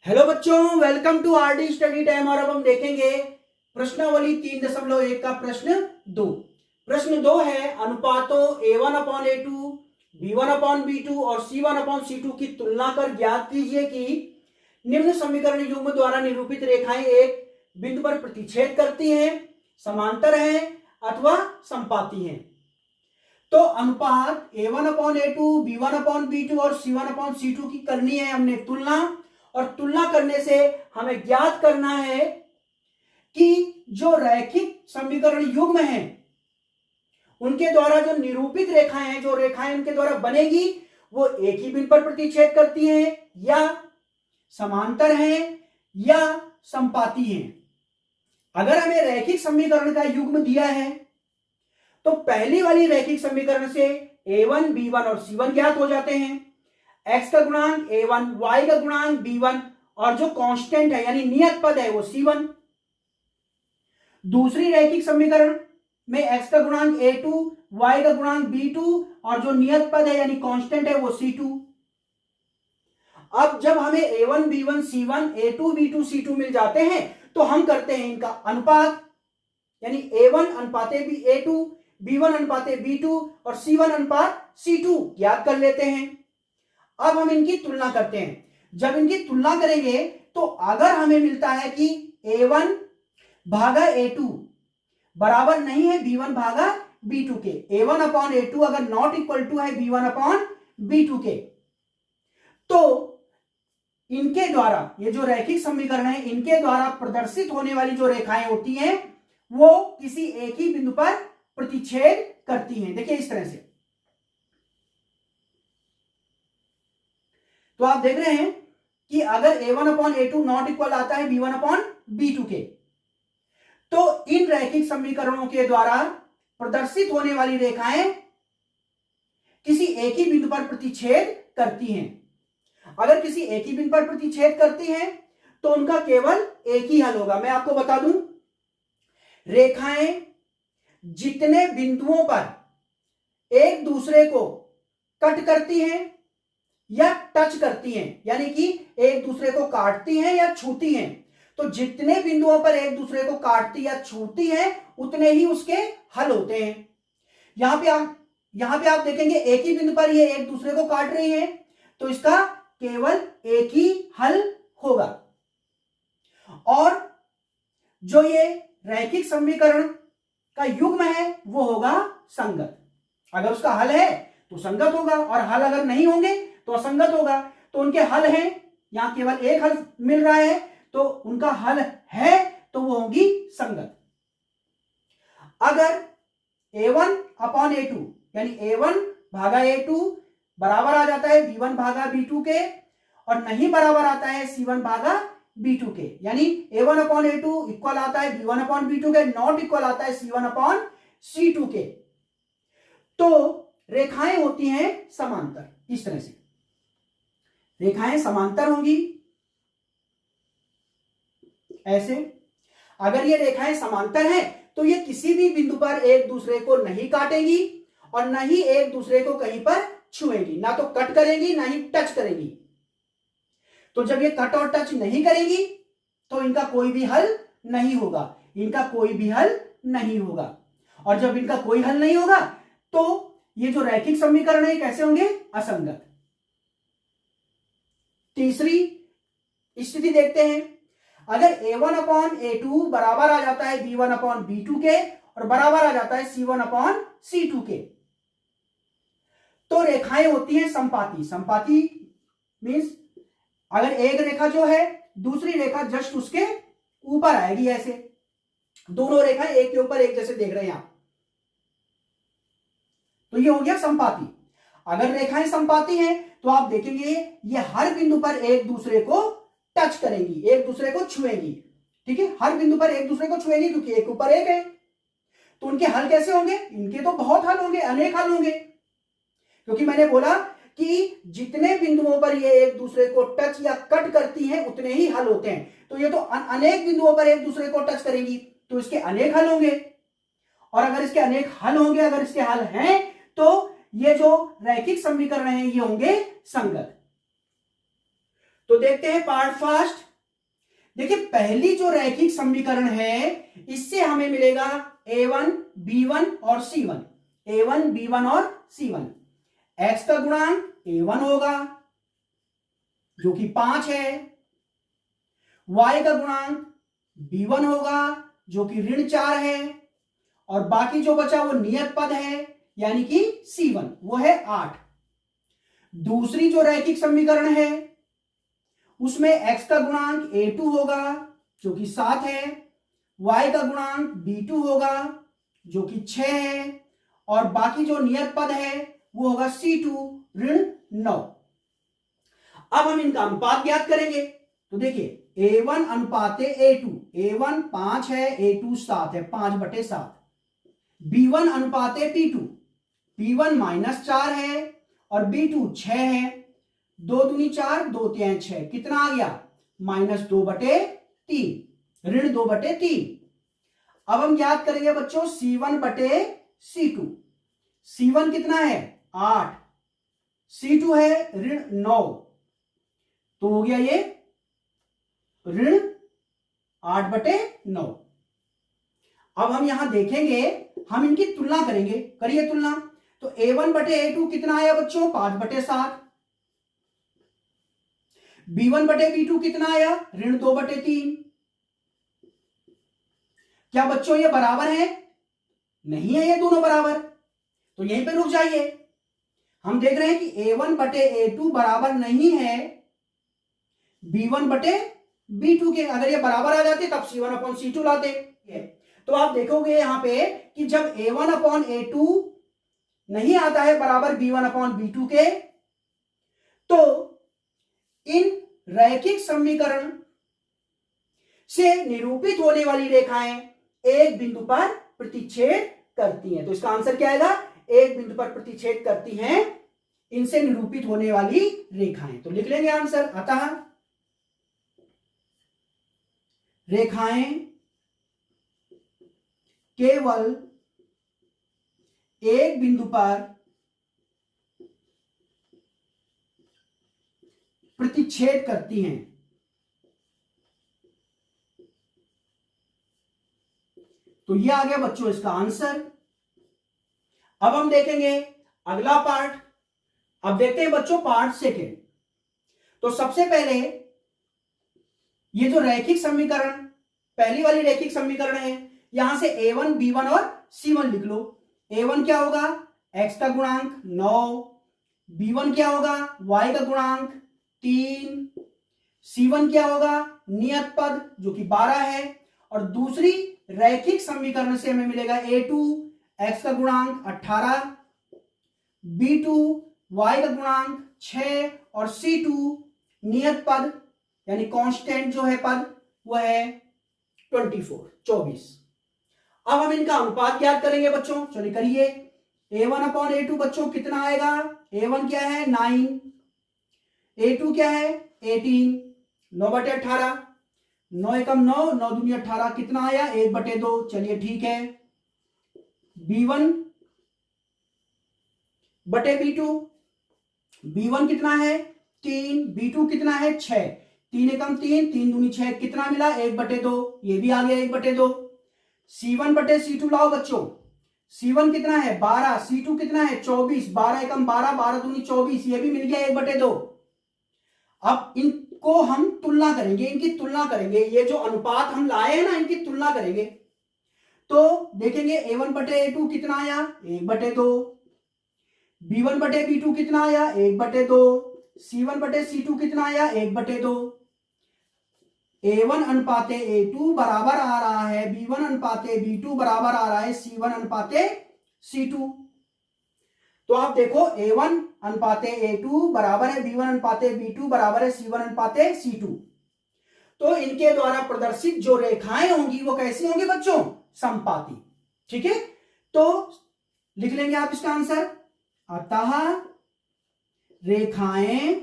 Hello बच्चों, welcome to RD study time. और अब हम देखेंगे प्रश्नावली 3.1 का प्रश्न 2। प्रश्न 2 है अनुपातों a1/a2, b1/b2 और c1/c2 की तुलना कर ज्ञात कीजिए कि निम्न समीकरण युग्म द्वारा निरूपित रेखाएं एक बिंदु पर प्रतिच्छेद करती हैं, समांतर हैं अथवा समपाती हैं। तो अनुपात a1/a2, b1/b2 और c1/c2 की करनी है हमने तुलना, और तुलना करने से हमें ज्ञात करना है कि जो रैखिक समीकरण युग्म हैं उनके द्वारा जो निरूपित रेखाएं हैं, जो रेखाएं उनके द्वारा बनेगी वो एक ही बिंदु पर प्रतिच्छेद करती हैं या समांतर हैं या समपाती हैं। अगर हमें रैखिक समीकरण का युग्म दिया है तो पहली वाली रैखिक समीकरण से a1, b1 और c1 ज्ञात हो जाते हैं। x का गुणांक a1, y का गुणांक b1 और जो कांस्टेंट है यानी नियत पद है वो c1। दूसरी रैखिक समीकरण में x का गुणांक a2, y का गुणांक b2 और जो नियत पद है यानी कांस्टेंट है वो c2। अब जब हमें a1, b1, c1, a2, b2, c2 मिल जाते हैं तो हम करते हैं इनका अनुपात, यानी a1 अनुपाते a2, b1 अनुपाते b2 और c1 अनुपात c2 ज्ञात कर लेते हैं। अब हम इनकी तुलना करते हैं। जब इनकी तुलना करेंगे तो अगर हमें मिलता है कि a1 भागा a2 बराबर नहीं है b1 भागा b2 के, a1/a2 अगर नॉट इक्वल टू है b1/b2 के, तो इनके द्वारा ये जो रैखिक समीकरण है इनके द्वारा प्रदर्शित होने वाली जो रेखाएं होती हैं वो किसी एक ही बिंदु पर प्रतिच्छेद करती हैं। देखिए इस तरह से तो आप देख रहे हैं कि अगर a1/a2 नॉट इक्वल आता है b1/b2 के, तो इन रैखिक समीकरणों के द्वारा प्रदर्शित होने वाली रेखाएं किसी एक ही बिंदु पर प्रतिच्छेद करती हैं। अगर किसी एक ही बिंदु पर प्रतिच्छेद करती हैं तो उनका केवल एक ही हल होगा। मैं आपको बता दूं, रेखाएं जितने बिंदुओं पर एक दूसरे को कट करती हैं या टच करती हैं, यानी कि एक दूसरे को काटती हैं या छूती हैं, तो जितने बिंदुओं पर एक दूसरे को काटती या छूती हैं उतने ही उसके हल होते हैं। यहां पे आप देखेंगे एक ही बिंदु पर ये एक दूसरे को काट रही हैं तो इसका केवल एक ही हल होगा। और जो ये रैखिक समीकरण का युग्म है वो होगा संगत। अगर उसका हल है तो संगत होगा और हल अगर नहीं होंगे तो असंगत होगा। तो उनके हल हैं, यहां केवल एक हल मिल रहा है तो उनका हल है तो वो होगी संगत। अगर a1/a2 यानी a1 भागा a2 बराबर आ जाता है b1 भागा b2 के और नहीं बराबर आता है c1 भागा b2 के, यानी a1/a2 इक्वल आता है b1/b2 के, नॉट इक्वल आता है c1/c2 के, तो रेखाएं होती हैं समांतर। इस तरह से रेखाएं समांतर होंगी ऐसे। अगर ये रेखाएं समांतर हैं तो ये किसी भी बिंदु पर एक दूसरे को नहीं काटेंगी और न ही एक दूसरे को कहीं पर छुएंगी, ना तो कट करेंगी ना ही टच करेंगी। तो जब ये कट और टच नहीं करेंगी तो इनका कोई भी हल नहीं होगा, इनका कोई भी हल नहीं होगा। और जब इनका कोई हल नहीं होगा तो ये जो रैखिक समीकरण है कैसे होंगे? असंगत। तीसरी स्थिति देखते हैं। अगर a1/a2 बराबर आ जाता है b1/b2 के और बराबर आ जाता है c1/c2 के, तो रेखाएं होती हैं संपाती। संपाती मींस अगर एक रेखा जो है दूसरी रेखा जस्ट उसके ऊपर आएगी, ऐसे दोनों रेखाएं एक के ऊपर एक जैसे देख रहे हैं आप, तो ये हो गया संपाती। अगर रेखाएं संपाती हैं तो आप देखेंगे ये हर बिंदु पर एक दूसरे को टच करेंगी, एक दूसरे को छुएंगी। ठीक है, हर बिंदु पर एक दूसरे को छुएंगी क्योंकि एक ऊपर एक है। तो उनके हल कैसे होंगे? इनके तो बहुत हल होंगे, अनेक हल होंगे, क्योंकि मैंने बोला कि जितने बिंदुओं पर ये एक दूसरे को टच या कट करती हैं उतने ही हल होते हैं। तो ये तो अनेक बिंदुओं पर एक दूसरे को टच करेंगी तो इसके अनेक हल होंगे। और अगर इसके अनेक हल होंगे, अगर इसके हल हैं, तो ये जो रैखिक समीकरण है ये होंगे संगत। तो देखते हैं पार्ट फर्स्ट। देखिए पहली जो रैखिक समीकरण है इससे हमें मिलेगा a1 b1 और c1, a1 b1 और c1। x का गुणांक a1 होगा जो कि 5 है, y का गुणांक b1 होगा जो कि ऋण 4 है, और बाकी जो बचा वो नियत पद है यानी कि c1 वो है 8। दूसरी जो रैखिक समीकरण है उसमें x का गुणांक a2 होगा जो कि 7 है, y का गुणांक b2 होगा जो कि 6 है, और बाकी जो नियत पद है वो होगा c2 ऋण 9। अब हम इनका अनुपात ज्ञात करेंगे। तो देखिए a1 अनुपाते a2, a1 5 है, a2 7 है, 5/7। b1 अनुपाते b2, b1 -4 है और b2 6 है, 2 दूनी 4, 2 तिहाई 6, कितना आ गया -2/3, ऋण 2/3। अब हम याद करेंगे बच्चों c1/c2, c1 कितना है 8, c2 है ऋण 9, तो हो गया ये ऋण 8/9। अब हम यहां देखेंगे, हम इनकी तुलना करेंगे, करिए तुलना। तो a1/a2 कितना आया बच्चों 5/7, b1/b2 कितना आया ऋण 2/3। क्या बच्चों ये बराबर है? नहीं है ये दोनों बराबर, तो यहीं पे रुक जाइए। हम देख रहे हैं कि a1/a2 बराबर नहीं है b1/b2 के। अगर ये बराबर आ जाते तब c1/c2 लाते। तो आप देखोगे यहां पे कि जब a1/a2 नहीं आता है बराबर b1/b2 के, तो इन रैखिक समीकरण से निरूपित होने वाली रेखाएं एक बिंदु पर प्रतिच्छेद करती हैं। तो इसका आंसर क्या आएगा, एक बिंदु पर प्रतिच्छेद करती हैं इनसे निरूपित होने वाली रेखाएं। तो लिख लेंगे आंसर, अतः रेखाएं केवल एक बिंदु पर प्रतिच्छेद करती हैं। तो ये आ गया बच्चों इसका आंसर। अब हम देखेंगे अगला पार्ट। अब देखते हैं बच्चों पार्ट सेकेंड। तो सबसे पहले ये जो रैखिक समीकरण, पहली वाली रैखिक समीकरण है, यहां से a1 b1 और c1 लिख लो। a1 क्या होगा x का गुणांक 9, b1 क्या होगा y का गुणांक 3, c1 क्या होगा नियत पद जो कि 12 है, और दूसरी रैखिक समीकरण से हमें मिलेगा a2 x का गुणांक 18, b2 y का गुणांक 6 और c2 नियत पद यानी कांस्टेंट जो है पद वो है 24। अब हम इनका अनुपात ज्ञात करेंगे बच्चों। चलिए करिए। a1/a2 बच्चों कितना आएगा, a1 क्या है 9, a2 क्या है 18, 9/18, 9 एकम 9, 9 दूनी 18, कितना आया 1/2। चलिए ठीक है। b1/b2, b1 कितना है 3, b2 कितना है 6, 3 एकम 3, 3 दूनी 6, कितना मिला 1/2, ये भी आ गया 1/2। c1/c2 लाओ बच्चों, c1 कितना है 12, c2 कितना है 24, 12 एकम 12, 12 दूनी 24, ये भी मिल गया 1/2। अब इनको हम तुलना करेंगे, इनकी तुलना करेंगे, ये जो अनुपात हम लाए हैं ना इनकी तुलना करेंगे। तो देखेंगे a1/a2 कितना आया 1/2, b1/b2 कितना आया 1/2, c1/c2 कितना आया 1/2। a1/a2 बराबर आ रहा है b1/b2 बराबर आ रहा है c1/c2। तो आप देखो a1/a2 बराबर है b1/b2 बराबर है c1/c2। तो इनके द्वारा प्रदर्शित जो रेखाएं होंगी वो कैसी होंगी बच्चों, समपाती। ठीक है, तो लिख लेंगे आप इसका आंसर, अतः रेखाएं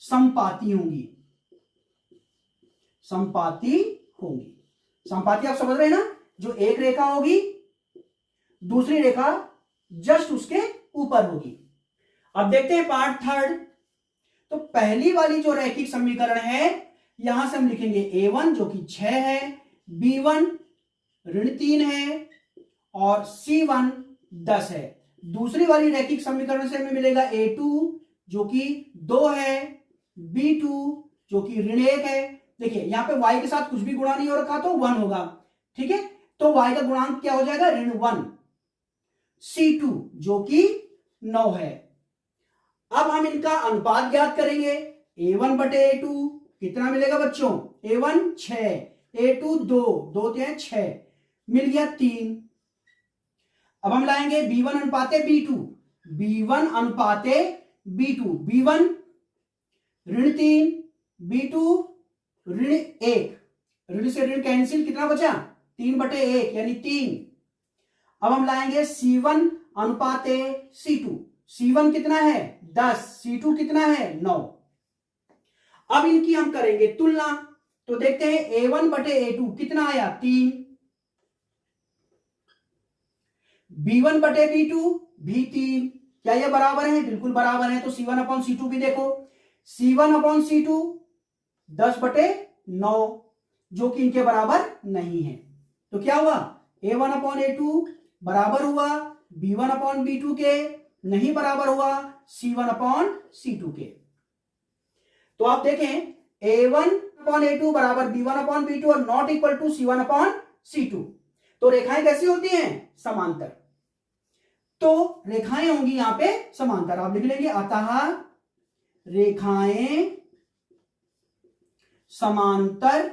समपाती होंगी, समपाती होंगी। समपाती आप समझ रहे हैं ना, जो एक रेखा होगी दूसरी रेखा जस्ट उसके ऊपर होगी। अब देखते हैं पार्ट थर्ड। तो पहली वाली जो रैखिक समीकरण है यहां से हम लिखेंगे a1 जो कि 6 है, b1 -3 है और c1 10 है। दूसरी वाली रैखिक समीकरण से हमें मिलेगा a2 जो कि 2 है, b2 जो कि -1 है। देखिए यहां पे y के साथ कुछ भी गुणा नहीं हो रखा तो 1 होगा, ठीक है, तो y का गुणांक क्या हो जाएगा, -1। c2 जो कि 9 है। अब हम इनका अनुपात ज्ञात करेंगे, a1 बटे a2 कितना मिलेगा बच्चों, a1 6, a2 2, 2 3 6, मिल गया 3। अब हम लाएंगे b1 अनुपाते b2, b1 अनुपाते b2, b1 -3, b2 -1, ऋण से ऋण कैंसिल, कितना बचा 3 बटे 1 यानी 3। अब हम लाएंगे c1 अनुपाते c2, c1 कितना है 10, c2 कितना है 9। अब इनकी हम करेंगे तुलना, तो देखते हैं a1 बटे a2 कितना आया 3, b1 बटे b2 भी 3, क्या ये बराबर है, बिल्कुल बराबर है। तो c1 अपॉन c2 भी देखो, c1 अपॉन c2 10 बटे 9 जो कि इनके बराबर नहीं है। तो क्या हुआ, a1 अपॉन a2 बराबर हुआ b1 अपॉन b2 के, नहीं बराबर हुआ c1 अपॉन c2 के। तो आप देखें a1 अपॉन a2 बराबर b1 अपॉन b2 और not equal to c1 upon c2। तो रेखाएं कैसी होती हैं, समांतर। तो रेखाएं होंगी यहां पे समांतर, आप लिख लेंगे अतः रेखाएं समांतर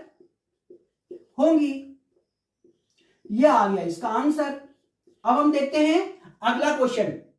होंगी। यह आ गया इसका आंसर। अब हम देखते हैं अगला क्वेश्चन।